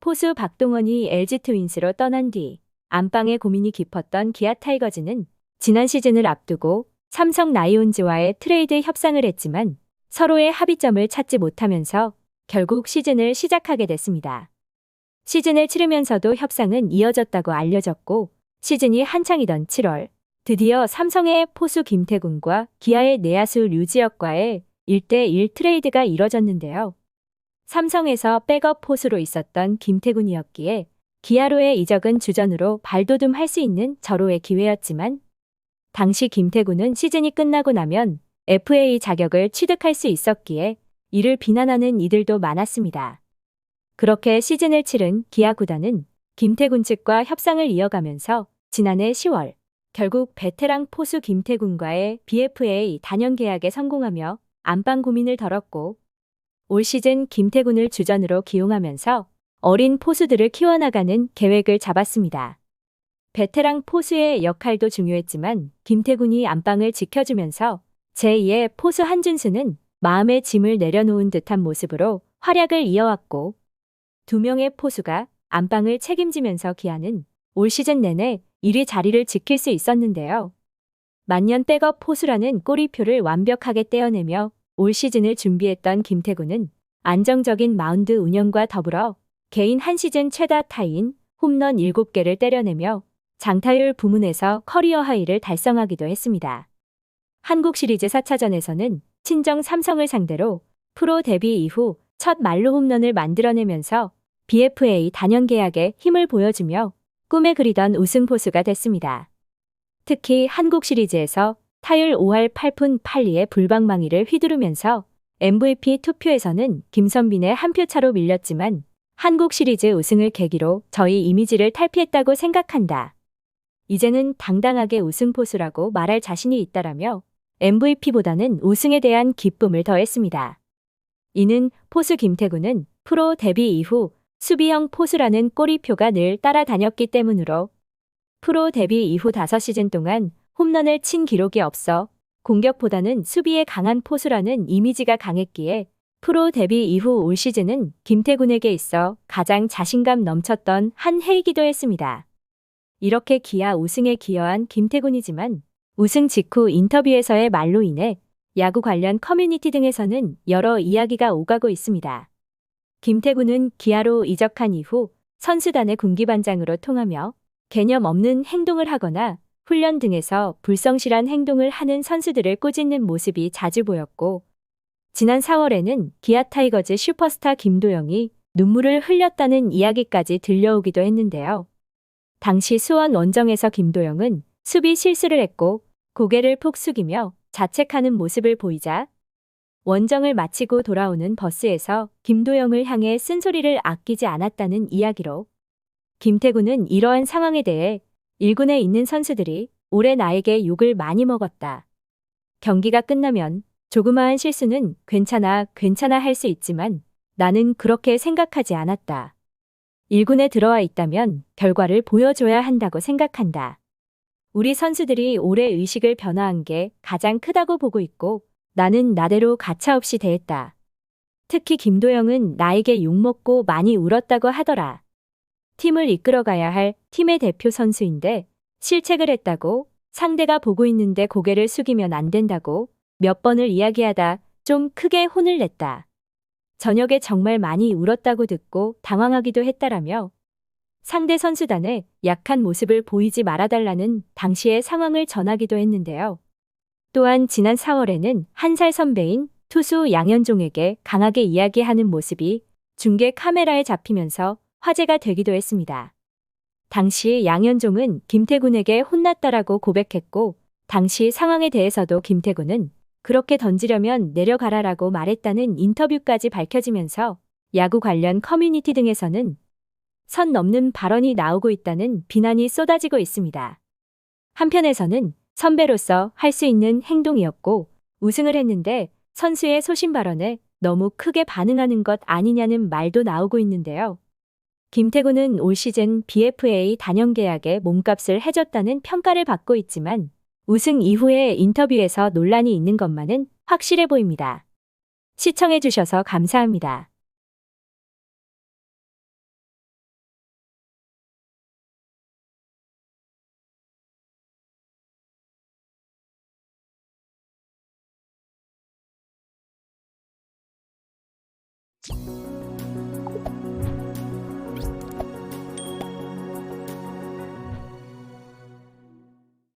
포수 박동원이 LG 트윈스로 떠난 뒤 안방에 고민이 깊었던 기아 타이거즈는 지난 시즌을 앞두고 삼성 라이온즈와의 트레이드 협상을 했지만 서로의 합의점을 찾지 못하면서 결국 시즌을 시작하게 됐습니다. 시즌을 치르면서도 협상은 이어졌다고 알려졌고 시즌이 한창이던 7월 드디어 삼성의 포수 김태군과 기아의 내야수 류지혁과의 1대1 트레이드가 이뤄졌는데요. 삼성에서 백업 포수로 있었던 김태군이었기에 기아로의 이적은 주전으로 발돋움할 수 있는 절호의 기회였지만 당시 김태군은 시즌이 끝나고 나면 FA 자격을 취득할 수 있었기에 이를 비난하는 이들도 많았습니다. 그렇게 시즌을 치른 기아 구단은 김태군 측과 협상을 이어가면서 지난해 10월 결국 베테랑 포수 김태군과의 BFA 단연 계약에 성공하며 안방 고민을 덜었고 올 시즌 김태군을 주전으로 기용하면서 어린 포수들을 키워나가는 계획을 잡았습니다. 베테랑 포수의 역할도 중요했지만 김태군이 안방을 지켜주면서 제2의 포수 한준수는 마음의 짐을 내려놓은 듯한 모습으로 활약을 이어왔고 두 명의 포수가 안방을 책임지면서 기아는 올 시즌 내내 1위 자리를 지킬 수 있었는데요. 만년 백업 포수라는 꼬리표를 완벽하게 떼어내며 올 시즌을 준비했던 김태군은 안정적인 마운드 운영과 더불어 개인 한 시즌 최다 타인 홈런 7개를 때려내며 장타율 부문에서 커리어 하이를 달성하기도 했습니다. 한국 시리즈 4차전에서는 친정 삼성을 상대로 프로 데뷔 이후 첫 말로 홈런을 만들어내면서 BFA 단연 계약에 힘을 보여주며 꿈에 그리던 우승 포수가 됐습니다. 특히 한국 시리즈에서 타율 5할 8푼 8리의 불방망이를 휘두르면서 MVP 투표에서는 김선빈의 한 표 차로 밀렸지만 한국 시리즈 우승을 계기로 저희 이미지를 탈피했다고 생각한다. 이제는 당당하게 우승 포수라고 말할 자신이 있다라며 MVP보다는 우승에 대한 기쁨을 더했습니다. 이는 포수 김태군은 프로 데뷔 이후 수비형 포수라는 꼬리표가 늘 따라다녔기 때문으로 프로 데뷔 이후 5시즌 동안 홈런을 친 기록이 없어 공격보다는 수비에 강한 포수라는 이미지가 강했기에 프로 데뷔 이후 올 시즌은 김태군에게 있어 가장 자신감 넘쳤던 한 해이기도 했습니다. 이렇게 기아 우승에 기여한 김태군이지만 우승 직후 인터뷰에서의 말로 인해 야구 관련 커뮤니티 등에서는 여러 이야기가 오가고 있습니다. 김태군은 기아로 이적한 이후 선수단의 군기반장으로 통하며 개념 없는 행동을 하거나 훈련 등에서 불성실한 행동을 하는 선수들을 꾸짖는 모습이 자주 보였고 지난 4월에는 기아 타이거즈 슈퍼스타 김도영이 눈물을 흘렸다는 이야기까지 들려오기도 했는데요. 당시 수원 원정에서 김도영은 수비 실수를 했고 고개를 푹 숙이며 자책하는 모습을 보이자 원정을 마치고 돌아오는 버스에서 김도영을 향해 쓴소리를 아끼지 않았다는 이야기로 김태군은 이러한 상황에 대해 1군에 있는 선수들이 올해 나에게 욕을 많이 먹었다. 경기가 끝나면 조그마한 실수는 괜찮아 할 수 있지만 나는 그렇게 생각하지 않았다. 1군에 들어와 있다면 결과를 보여줘야 한다고 생각한다. 우리 선수들이 올해 의식을 변화한 게 가장 크다고 보고 있고 나는 나대로 가차없이 대했다. 특히 김도영은 나에게 욕먹고 많이 울었다고 하더라. 팀을 이끌어가야 할 팀의 대표 선수인데 실책을 했다고 상대가 보고 있는데 고개를 숙이면 안 된다고 몇 번을 이야기하다 좀 크게 혼을 냈다. 저녁에 정말 많이 울었다고 듣고 당황하기도 했다라며 상대 선수단에 약한 모습을 보이지 말아달라는 당시의 상황을 전하기도 했는데요. 또한 지난 4월에는 한 살 선배인 투수 양현종에게 강하게 이야기하는 모습이 중계 카메라에 잡히면서 화제가 되기도 했습니다. 당시 양현종은 김태군에게 혼났다라고 고백했고 당시 상황에 대해서도 김태군은 그렇게 던지려면 내려가라라고 말했다는 인터뷰까지 밝혀지면서 야구 관련 커뮤니티 등에서는 선 넘는 발언이 나오고 있다는 비난이 쏟아지고 있습니다. 한편에서는 선배로서 할 수 있는 행동이었고 우승을 했는데 선수의 소신 발언에 너무 크게 반응하는 것 아니냐는 말도 나오고 있는데요. 김태군은 올 시즌 BFA 단연 계약에 몸값을 해줬다는 평가를 받고 있지만 우승 이후의 인터뷰에서 논란이 있는 것만은 확실해 보입니다. 시청해주셔서 감사합니다.